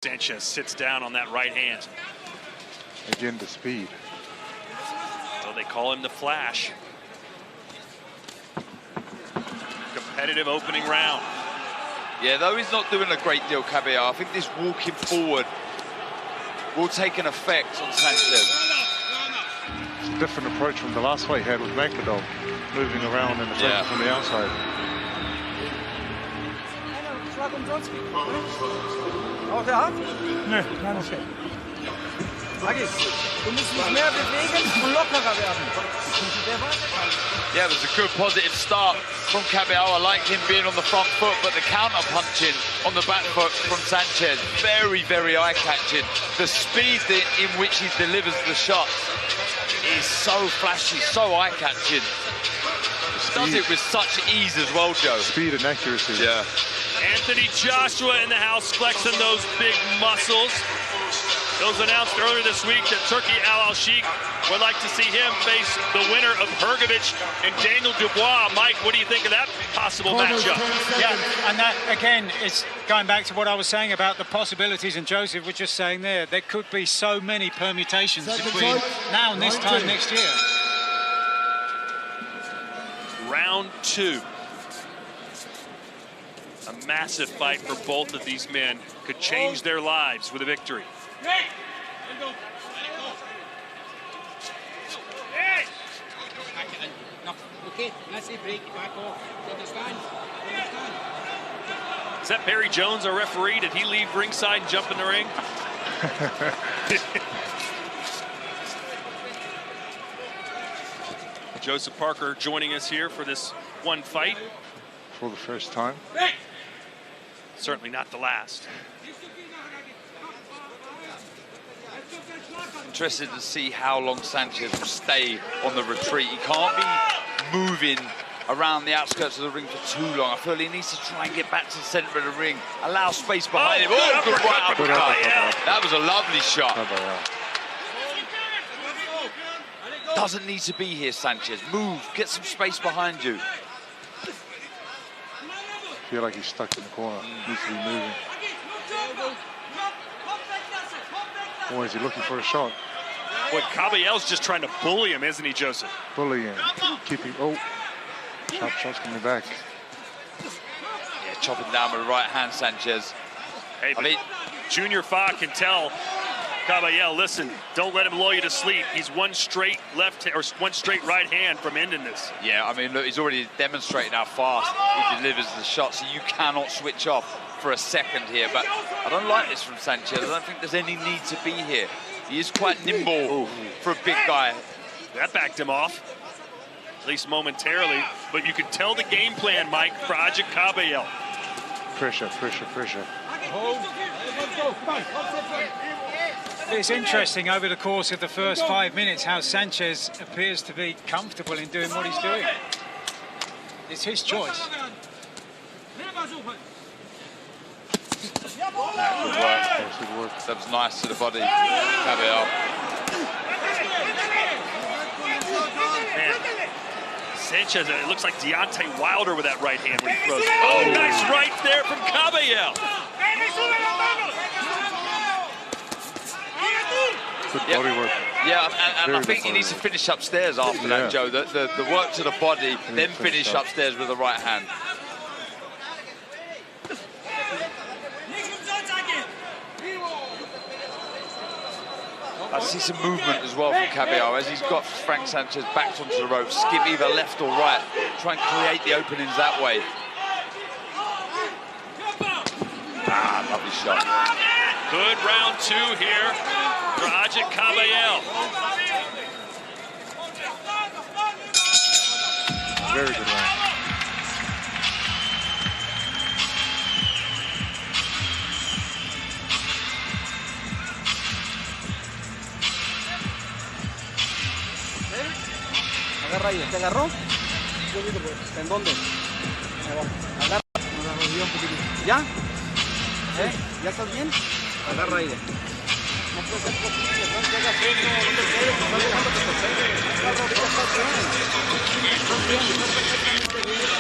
Sanchez sits down on that right hand. Again, the speed. So they call him the Flash. Competitive opening round. Yeah, though he's not doing a great deal, Kabayel, I think this walking forward will take an effect on Sanchez. It's a different approach from the last fight he had with Magdalene, moving around in the front from the outside. Auf der Hand? Nö, nein, okay. Agit, du musst dich mehr bewegen und lockerer werden. Yeah, it was a good positive start from Kabayel. I liked him being on the front foot, but the counter punching on the back foot from Sanchez, very, very eye-catching. The speed in which he delivers the shots is so flashy, so eye-catching. Does it with such ease as well, Joe. Speed and accuracy. Yeah. Anthony Joshua in the house, flexing those big muscles. Those announced earlier this week that Turki Al-Sheikh would like to see him face the winner of Hrgovic and Daniel Dubois. Mike, what do you think of that possible matchup? Yeah, and that, again, it's going back to what I was saying about the possibilities, and Joseph was just saying there could be so many permutations between now and this time next year. Round two. A massive fight for both of these men. Could change their lives with a victory. Is that Barry Jones, our referee? Did he leave ringside and jump in the ring? Joseph Parker joining us here for this one fight. For the first time. Certainly not the last. Interested to see how long Sanchez will stay on the retreat. He can't be moving around the outskirts of the ring for too long. I feel he needs to try and get back to the center of the ring, allow space behind him. Oh, good right uppercut. That was a lovely shot. Doesn't need to be here, Sanchez. Move, get some space behind you. I feel like he's stuck in the corner. Needs to be moving. Or is he looking for a shot? Boy, Kabayel's just trying to bully him, isn't he, Joseph? Bullying. Keeping. Oh. Sharp shots coming back. Yeah, chopping down with the right hand, Sanchez. Hey, I mean, Junior Fa can tell Kabayel, listen, don't let him lull you to sleep. He's one straight left or one straight right hand from ending this. Yeah, I mean, look, he's already demonstrated how fast he delivers the shot, so you cannot switch off for a second here. But I don't like this from Sanchez. I don't think there's any need to be here. He is quite nimble for a big guy. That backed him off, at least momentarily. But you can tell the game plan, Mike, for Agit Kabayel. Pressure, pressure, pressure. It's interesting over the course of the first 5 minutes how Sanchez appears to be comfortable in doing what he's doing. It's his choice. Good work. That was nice to the body, Kabayel. Man, Sanchez, it looks like Deontay Wilder with that right hand when he throws. Oh, nice right there from Kabayel. Good body work. Yeah, and I think he needs to finish upstairs after that, Joe. The work to the body, then finish upstairs with the right hand. I see some movement as well from Kabayel as he's got Frank Sanchez backed onto the rope. Skip either left or right. Try and create the openings that way. Ah, lovely shot. Good round two here for Agit Kabayel. Very good round. Agarra ahí, ¿te agarró? ¿En dónde? Agarra. ¿Ya? ¿Ya estás bien? Agarra ahí. No puede ser posible, no te hagas eso, no te quedes, no estás dejando que te pegue. Agarra, ahorita estás bien. Estás bien, estás perfectamente bien.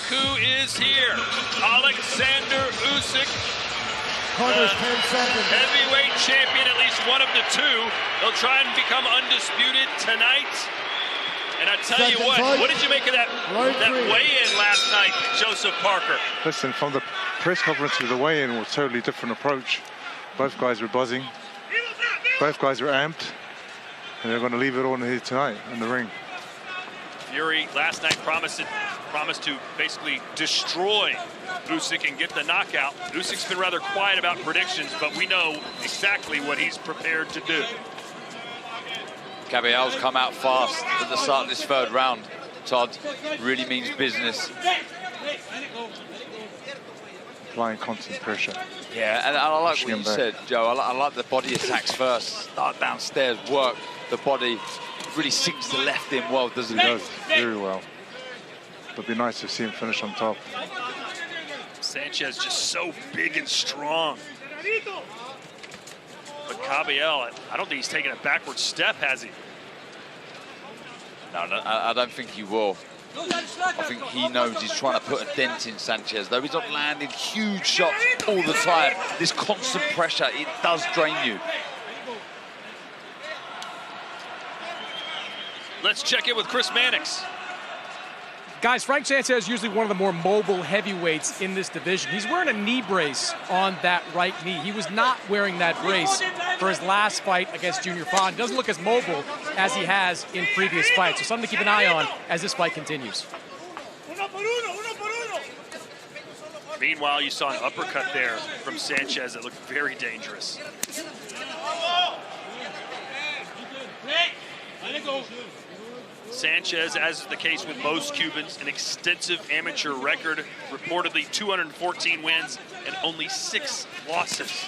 who is here. Alexander Usyk, Corners 10 seconds. heavyweight champion, at least one of the two. They'll try and become undisputed tonight. And I tell you what did you make of that weigh-in last night, Joseph Parker? Listen, from the press conference to the weigh-in was a totally different approach. Both guys were buzzing. Both guys were amped. And they're going to leave it all in here tonight in the ring. Fury last night promised to basically destroy Usyk and get the knockout. Usyk's been rather quiet about predictions, but we know exactly what he's prepared to do. Kabayel's come out fast at the start of this third round. Todd really means business. Applying constant pressure. Yeah, and I like what you said, Joe. I like the body attacks first. Start downstairs, work the body. Really sinks the left in well, doesn't He it? does very well. But it'd be nice to see him finish on top. Sanchez just so big and strong. But Kabayel, I don't think he's taken a backward step, has he? No, I don't think he will. I think he knows he's trying to put a dent in Sanchez, though he's not landing huge shots all the time. This constant pressure, it does drain you. Let's check in with Chris Mannix. Guys, Frank Sanchez is usually one of the more mobile heavyweights in this division. He's wearing a knee brace on that right knee. He was not wearing that brace for his last fight against Junior Fon. He doesn't look as mobile as he has in previous fights. So something to keep an eye on as this fight continues. Meanwhile, you saw an uppercut there from Sanchez that looked very dangerous. Sanchez, as is the case with most Cubans, an extensive amateur record, reportedly 214 wins and only 6 losses.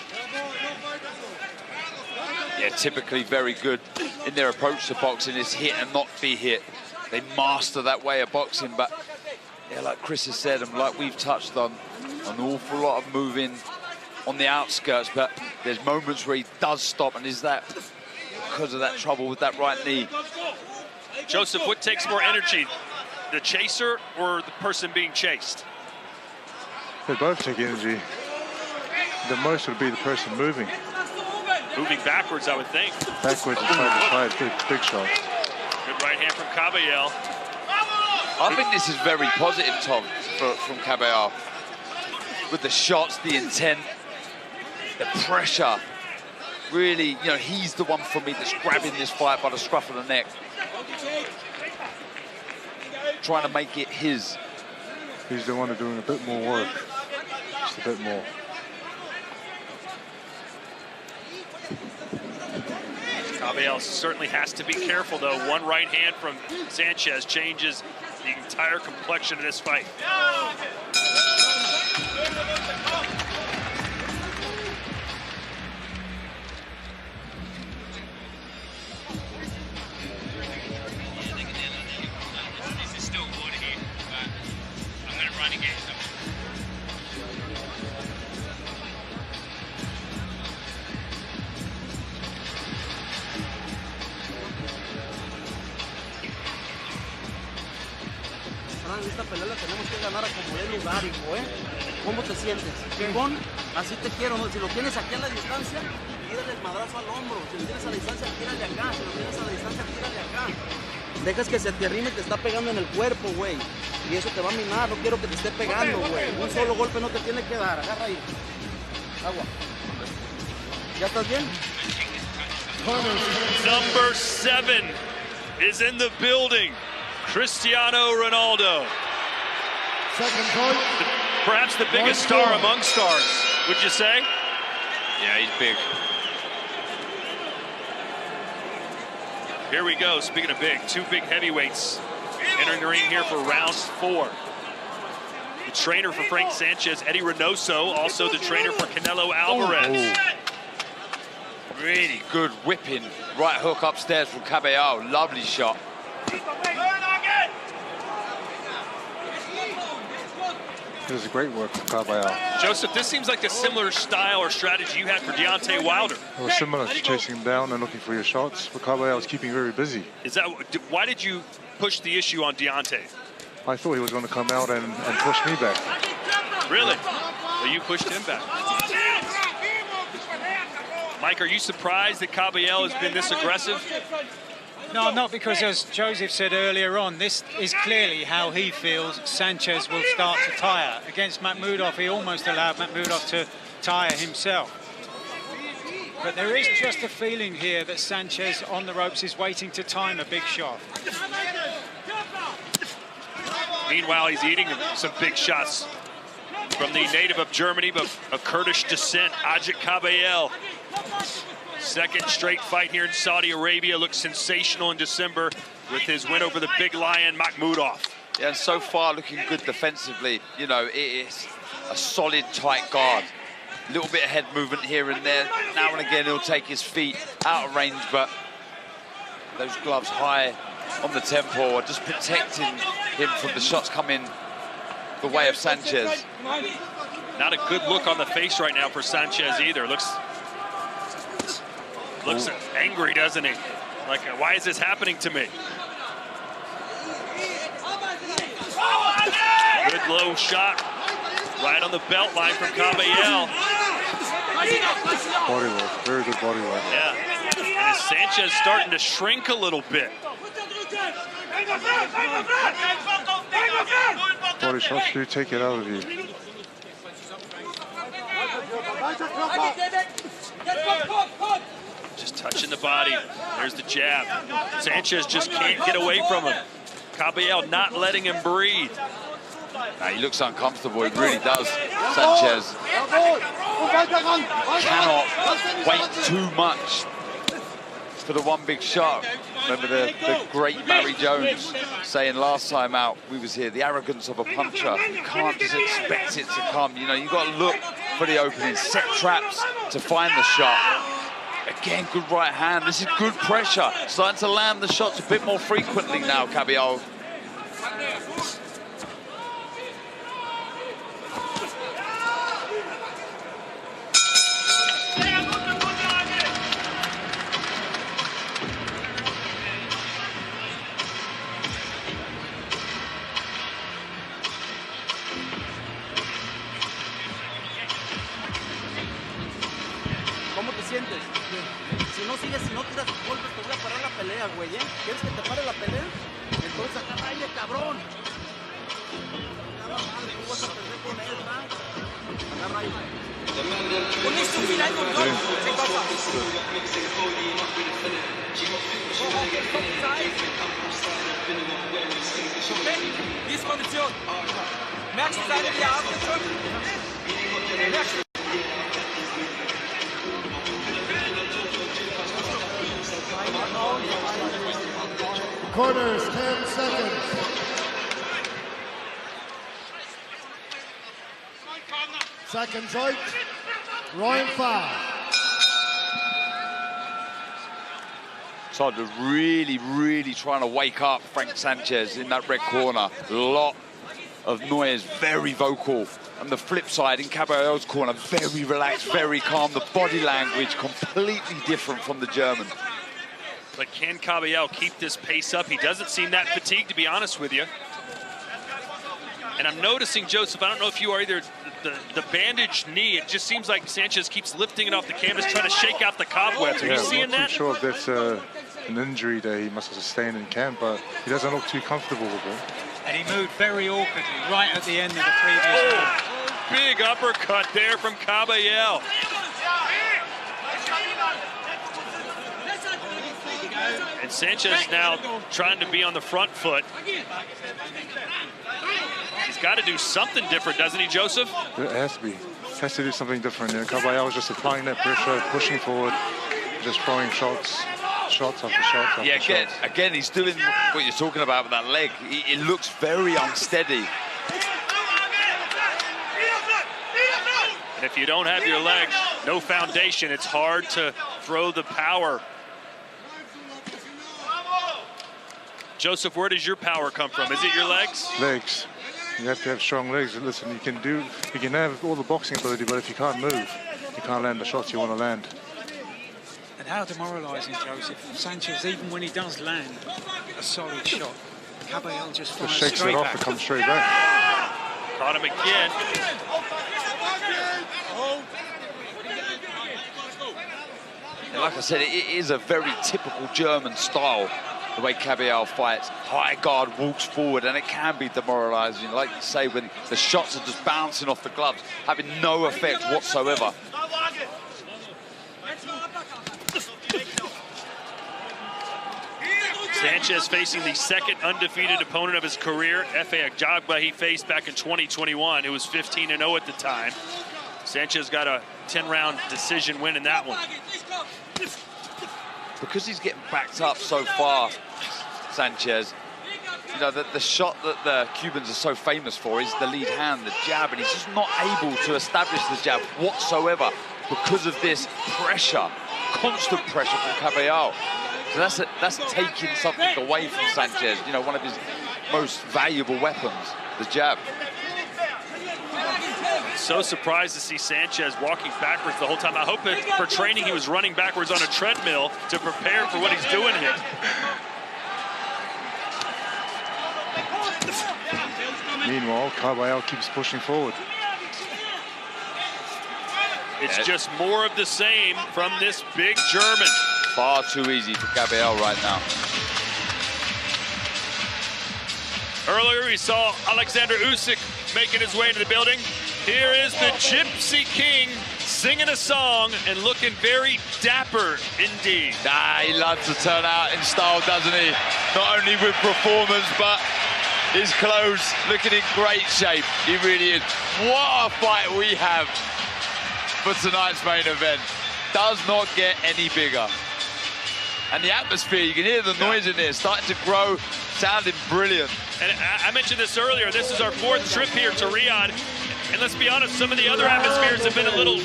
Yeah, typically very good in their approach to boxing is hit and not be hit. They master that way of boxing, but yeah, like Chris has said, and like we've touched on, an awful lot of moving on the outskirts, but there's moments where he does stop, and is that because of that trouble with that right knee? Joseph, what takes more energy, the chaser or the person being chased? They both take energy. The most would be the person moving. Moving backwards, I would think. Backwards and side to side, big shot. Good right hand from Kabayel. I think this is very positive, Tom, from Kabayel. With the shots, the intent, the pressure. Really, you know, he's the one for me that's grabbing this fight by the scruff of the neck. Trying to make it his. He's the one who's doing a bit more work. Just a bit more. Kabayel certainly has to be careful, though. One right hand from Sanchez changes the entire complexion of this fight. Esta pelea la tenemos que ganar a como dé lugar, hijo, ¿eh? ¿Cómo te sientes? Chingón, así te quiero, ¿no? Si lo tienes aquí a la distancia, tírale el madrazo al hombro. Si lo tienes a la distancia, tírale acá. Si lo tienes a la distancia, tírale acá. Dejas que se te arrime y te está pegando en el cuerpo, güey. Y eso te va a minar, no quiero que te esté pegando, güey. Un solo golpe no te tiene que dar, agarra ahí. Agua. ¿Ya estás bien? Number 7 is in the building. Cristiano Ronaldo. Perhaps the biggest star among stars, would you say? Yeah, he's big. Here we go, speaking of big, 2 big heavyweights entering the ring here for round 4. The trainer for Frank Sanchez, Eddie Reynoso, also the trainer for Canelo Alvarez. Really good whipping. Right hook upstairs from Kabayel. Lovely shot. It was a great work from Kabayel. Joseph, this seems like a similar style or strategy you had for Deontay Wilder. It was similar to chasing him down and looking for your shots, but Kabayel was keeping very busy. Is that why did you push the issue on Deontay? I thought he was going to come out and push me back. Really? Well, you pushed him back. Mike, are you surprised that Kabayel has been this aggressive? No, I'm not, because as Joseph said earlier on, this is clearly how he feels Sanchez will start to tire. Against Makhmudov, he almost allowed Makhmudov to tire himself. But there is just a feeling here that Sanchez on the ropes is waiting to time a big shot. Meanwhile, he's eating some big shots from the native of Germany, but of Kurdish descent, Agit Kabayel. Second straight fight here in Saudi Arabia. Looks sensational in December with his win over the big lion, Makhmudov. Yeah, and so far looking good defensively. You know, it is a solid, tight guard. A little bit of head movement here and there. Now and again, he'll take his feet out of range, but those gloves high on the temple are just protecting him from the shots coming the way of Sanchez. Not a good look on the face right now for Sanchez either. Looks angry, doesn't he? Like, why is this happening to me? Good low shot. Right on the belt line from Kabayel. Body work, very good body work. Yeah. And is Sanchez starting to shrink a little bit? Body shots do take it out of you. Just touching the body. There's the jab. Sanchez just can't get away from him. Kabayel not letting him breathe. He looks uncomfortable, he really does, Sanchez. Cannot wait too much for the one big shot. Remember the great Barry Jones saying last time out we was here, the arrogance of a puncher. You can't just expect it to come. You know, you've got to look for the opening, set traps to find the shot. Again, good right hand. This is good pressure. Starting to land the shots a bit more frequently now, Kabayel. Si no tiras golpes, te voy a parar la pelea, güey, ¿eh? ¿Quieres que te pare la pelea? Entonces agarra aire, cabrón. Tú vas a perder con él, ¿verdad? Agarra aire. Con esto, mira, ahí volvió. ¿Qué pasa? Okay, die ist Kondition. Merkst du deine Diagnose schon? Merkst du? Corners, 10 seconds. Seconds out. Round 5. Todd really trying to wake up Frank Sanchez in that red corner. A lot of noise, very vocal. On the flip side, in Kabayel's corner, very relaxed, very calm. The body language completely different from the German. But can Kabayel keep this pace up? He doesn't seem that fatigued, to be honest with you. And I'm noticing, Joseph, I don't know if you are either, the bandaged knee, it just seems like Sanchez keeps lifting it off the canvas, trying to shake out the cobwebs. Are you seeing that? I'm not too sure if that's an injury that he must have sustained in camp, but he doesn't look too comfortable with it. And he moved very awkwardly right at the end of the previous round. Big uppercut there from Kabayel. And Sanchez now trying to be on the front foot. He's got to do something different, doesn't he, Joseph? It has to be. Has to do something different. And Kabayel was just applying that pressure, pushing forward, just throwing shots after shots after shots. Again, he's doing what you're talking about with that leg. It looks very unsteady. And if you don't have your legs, no foundation, it's hard to throw the power. Joseph, where does your power come from? Is it your legs? Legs. You have to have strong legs. Listen, you can have all the boxing ability, but if you can't move, you can't land the shots you want to land. And how demoralising, Joseph. Sanchez, even when he does land a solid shot, Kabayel just fires shakes straight it off back. and comes straight back. Caught him again. And like I said, it is a very typical German style, the way Kabayel fights. High guard, walks forward, and it can be demoralizing. Like you say, when the shots are just bouncing off the gloves, having no effect whatsoever. Sanchez facing the second undefeated opponent of his career, Efe Ajagba, he faced back in 2021. It was 15-0 at the time. Sanchez got a 10-round decision win in that one. Because he's getting backed up so far, Sanchez, you know, the shot that the Cubans are so famous for is the lead hand, the jab, and he's just not able to establish the jab whatsoever because of this pressure, constant pressure from Kabayel. So that's taking something away from Sanchez, you know, one of his most valuable weapons, the jab. So surprised to see Sanchez walking backwards the whole time. I hope that for training he was running backwards on a treadmill to prepare for what he's doing here. Meanwhile, Kabayel keeps pushing forward. It's just more of the same from this big German. Far too easy for Kabayel right now. Earlier we saw Alexander Usyk making his way into the building. Here is the Gypsy King singing a song and looking very dapper indeed. He loves to turn out in style, doesn't he? Not only with performance, but his clothes looking in great shape. He really is. What a fight we have for tonight's main event. Does not get any bigger. And the atmosphere, you can hear the noise in there, starting to grow, sounding brilliant. And I mentioned this earlier, this is our fourth trip here to Riyadh. And let's be honest, some of the other atmospheres have been a little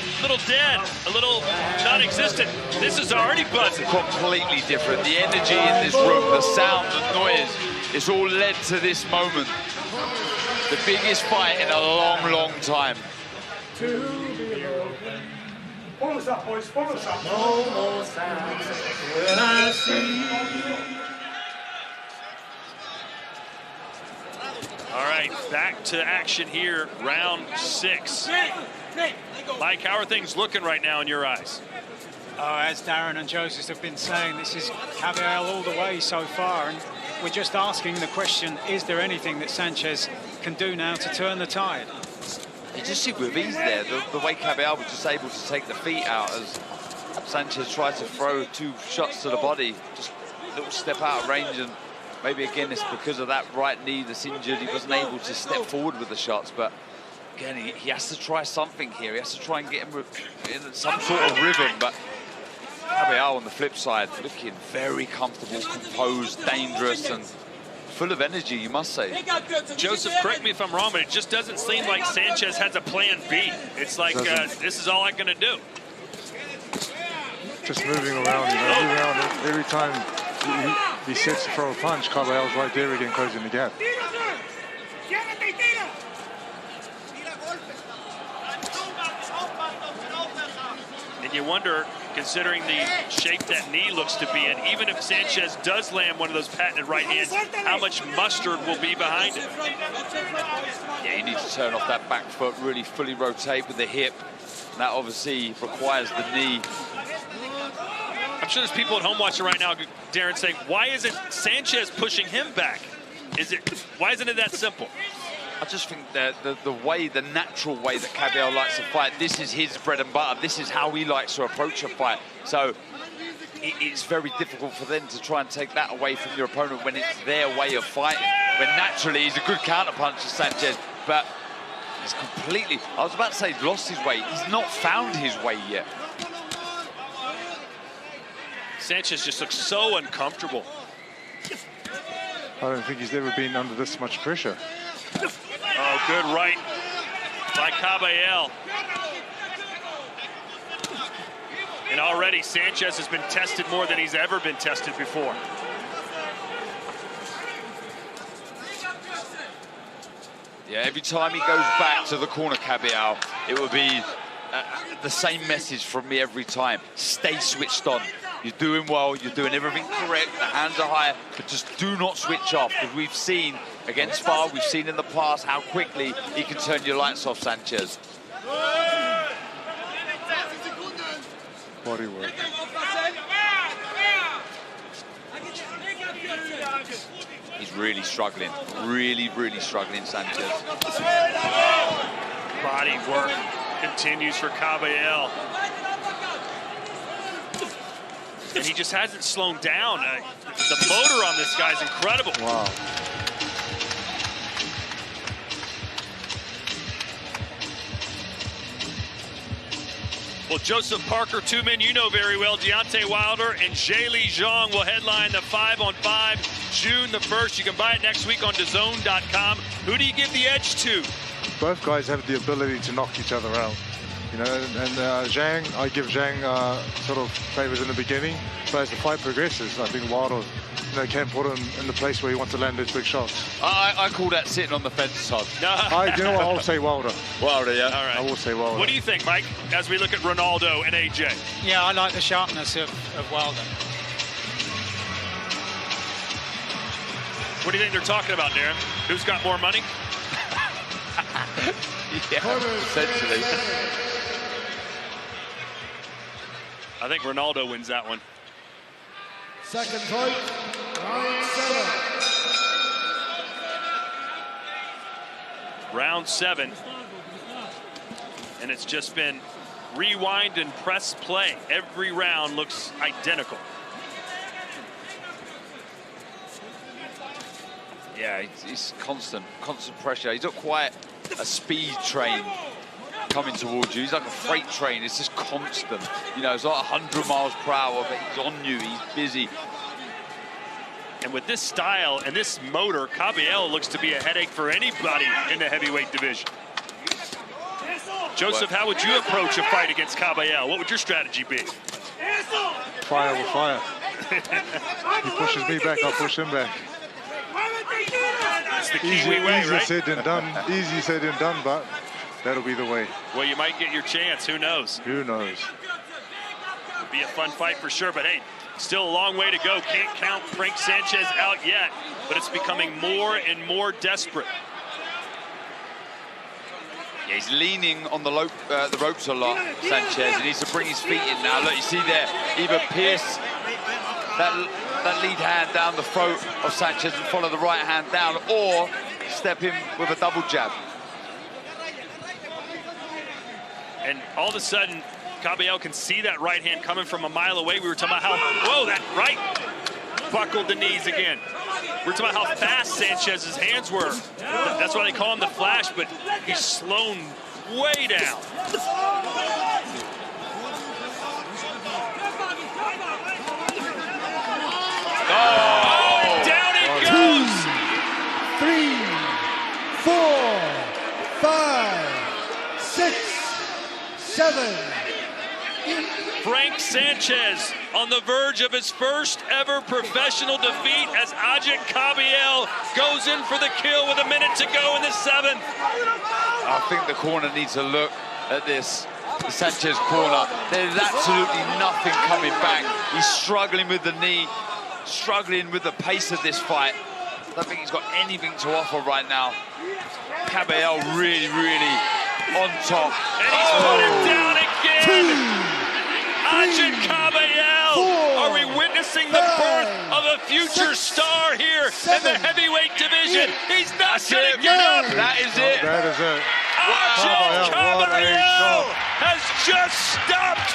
dead, a little non-existent. This is already buzzing. Completely different. The energy in this room, the sound, the noise, it's all led to this moment. The biggest fight in a long, long time. Pull us up, boys, pull us up. No more sounds when I see. All right, back to action here, round 6. Mike, how are things looking right now in your eyes? Oh, as Darren and Joseph have been saying, this is Kabayel all the way so far, and we're just asking the question, is there anything that Sanchez can do now to turn the tide? You just see with ease there, the way Kabayel was just able to take the feet out as Sanchez tried to throw 2 shots to the body, just a little step out of range, and maybe again it's because of that right knee that's injured, he wasn't able to step forward with the shots, but again, he has to try something here. He has to try and get him in some sort of rhythm, but Kabayel on the flip side, looking very comfortable, composed, dangerous, and full of energy, you must say. Joseph, correct me if I'm wrong, but it just doesn't seem like Sanchez has a plan B. It's like, this is all I'm going to do. Just moving around, you know, moving around. Every time he sets to throw a punch, Kabayel's right there again, closing the gap. And you wonder, considering the shape that knee looks to be in, even if Sanchez does land one of those patented right hands, how much mustard will be behind it? Yeah, you need to turn off that back foot, really fully rotate with the hip. That obviously requires the knee. I'm sure there's people at home watching right now, Darren, saying, why isn't Sanchez pushing him back? Why isn't it that simple? I just think that the natural way that Kabayel likes to fight, this is his bread and butter. This is how he likes to approach a fight. So it's very difficult for them to try and take that away from your opponent when it's their way of fighting. When naturally he's a good counterpuncher, Sanchez, but he's completely, I was about to say lost his way. He's not found his way yet. Sanchez just looks so uncomfortable. I don't think he's ever been under this much pressure. Oh, good right by Kabayel. And already Sanchez has been tested more than he's ever been tested before. Yeah, every time he goes back to the corner, Kabayel, it will be the same message from me every time. Stay switched on. You're doing well, you're doing everything correct, the hands are high, but just do not switch off, because we've seen against Far, we've seen in the past how quickly he can turn your lights off, Sanchez. Body work. He's really struggling, really struggling, Sanchez. Body work continues for Kabayel. And he just hasn't slowed down. The motor on this guy's incredible. Wow. Well, Joseph Parker, two men you know very well, Deontay Wilder and Zheli Zhang will headline the 5-on-5 June the 1st. You can buy it next week on DAZN.com. Who do you give the edge to? Both guys have the ability to knock each other out. You know, and Zhang, I give Zhang sort of favors in the beginning, but as the fight progresses, I think Wilder, you know, can put him in the place where he wants to land his big shots. I call that sitting on the fence, Todd. You know what, I'll say Wilder. Wilder, yeah. All right. I will say Wilder. What do you think, Mike, as we look at Ronaldo and AJ? Yeah, I like the sharpness of Wilder. What do you think they're talking about, Darren? Who's got more money? Yeah, essentially. I think Ronaldo wins that one. Second fight, round 7. Round 7. And it's just been rewind and press play. Every round looks identical. Yeah, he's constant pressure. He's not quite a speed train coming towards you. He's like a freight train. It's just constant. You know, it's like 100 miles per hour, but he's on you. He's busy. And with this style and this motor, Kabayel looks to be a headache for anybody in the heavyweight division. Joseph, how would you approach a fight against Kabayel? What would your strategy be? Fire with fire. He pushes me back, I'll push him back. That's the Kiwi way, Easier right? said than done. Easy said than done, but that'll be the way. Well, you might get your chance. Who knows? Who knows? It'll be a fun fight for sure, but hey, still a long way to go. Can't count Frank Sanchez out yet, but it's becoming more and more desperate. Yeah, he's leaning on the ropes a lot, Sanchez. He needs to bring his feet in now. Look, you see there, either pierce that lead hand down the throat of Sanchez and follow the right hand down, or step in with a double jab. And all of a sudden, Kabayel can see that right hand coming from a mile away. We were talking about how, whoa, that right buckled the knees again. We're talking about how fast Sanchez's hands were. That's why they call him the Flash, but he's slowed way down. Oh, and down he goes. 3, 4, 5, 6, 7. Frank Sanchez on the verge of his first ever professional defeat as Agit Kabayel goes in for the kill with a minute to go in the 7th. I think the corner needs to look at this. The Sanchez corner. There's absolutely nothing coming back. He's struggling with the knee, struggling with the pace of this fight. I don't think he's got anything to offer right now. Kabayel really on top. And he's put him down again. Agit Kabayel. Are we witnessing the birth of a future star here in the heavyweight division? He's not going to get up. That is it. That is it. Agit Kabayel, what a Kabayel shot. has just stopped